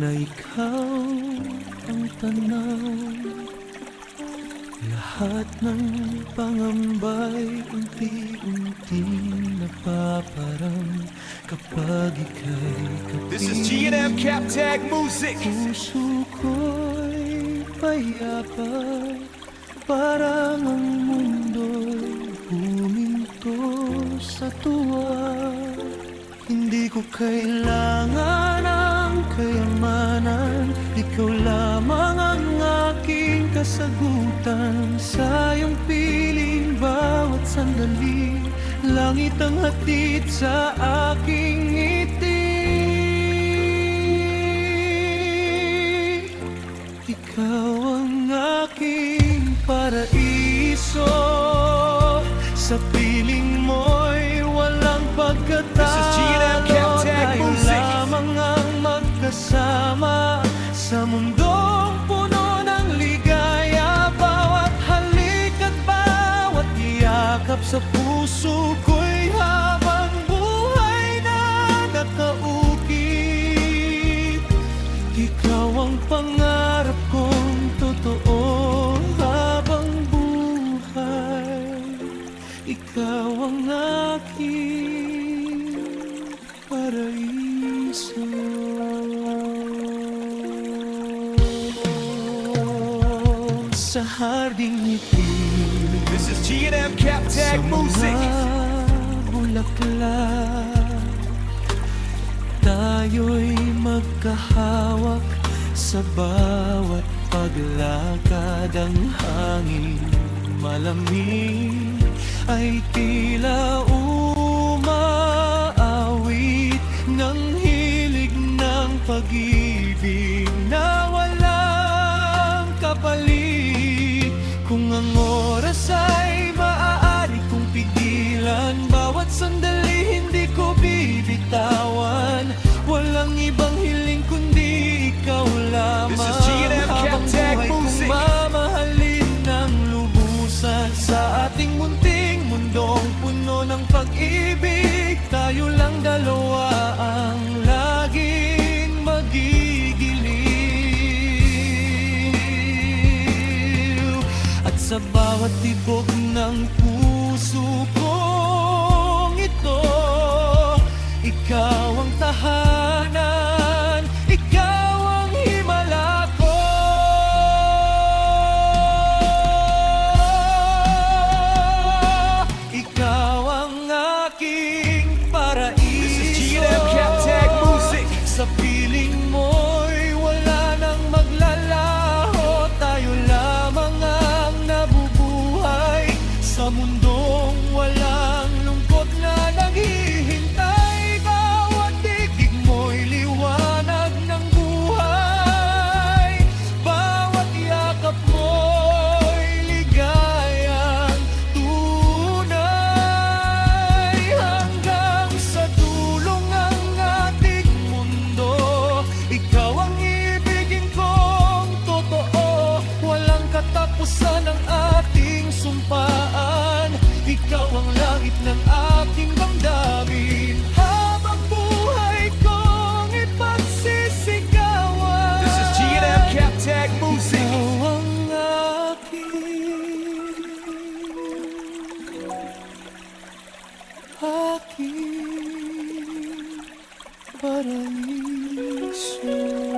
na ikaw ang tanaw. Lahat ng pangambay unti-unting napaparam kapag ika'y kapiling. This is G&M Captag Music. Puso ko'y payapa, parang ang mundo'y huminto sa tuwa. Hindi ko kailangan ng kayamanan, ikaw lamang ang aking kasagutan. Sa iyong piling bawat sandali, langit ang hatid sa aking ngiti. Ikaw ang aking paraiso, sa piling mo'y walang pagkatalo. Tayo lamang ang magkasama sa mundong puno ng ligaya. Bawat halik at bawat yakap sa puso ko'y habang buhay na nakaukit. Ikaw ang pangarap kong totoo habang buhay. Ikaw ang aking paraiso. Sa harding itim, This is G&M Captag Music. Bulaklak, tayo'y magkahawak sa bawat paglakad. Ang hangin malamig ay tila umaawit ng hilig ng pag-ibig na walang kapalit. Kung ang oras ay maaari kong pigilan, bawat sandali hindi ko bibitawan. Walang ibang hiling kundi ikaw lamang. This is G&M Captag Music. Mamahalin ng lubusan sa ating munting mundong puno ng pag-ibig. Tayo lang dalawa ang laging magigiliw. At sa bawat tibok ng puso kong ito, ikaw ang tahanan, ikaw ang himala ko. Ikaw ang aking paraiso. This is G&M Captag Music. Sa piling mo'y wala nang maglalaho. Tayo lamang ang nabubuhay sa mundong walang lungkot na naghihintay. Bawat digdig mo'y liwanag ng buhay. Bawat yakap mo'y ligayang tunay. Hanggang sa dulong ang ating mundo, ikaw ang ibigin kong totoo. Walang katapusan ang ating sumpaan. Ikaw ang langit ng aking damdamin. Habang buhay kong ipagsisigawan. This is G&M Captag Music. Ikaw ang aking paraiso.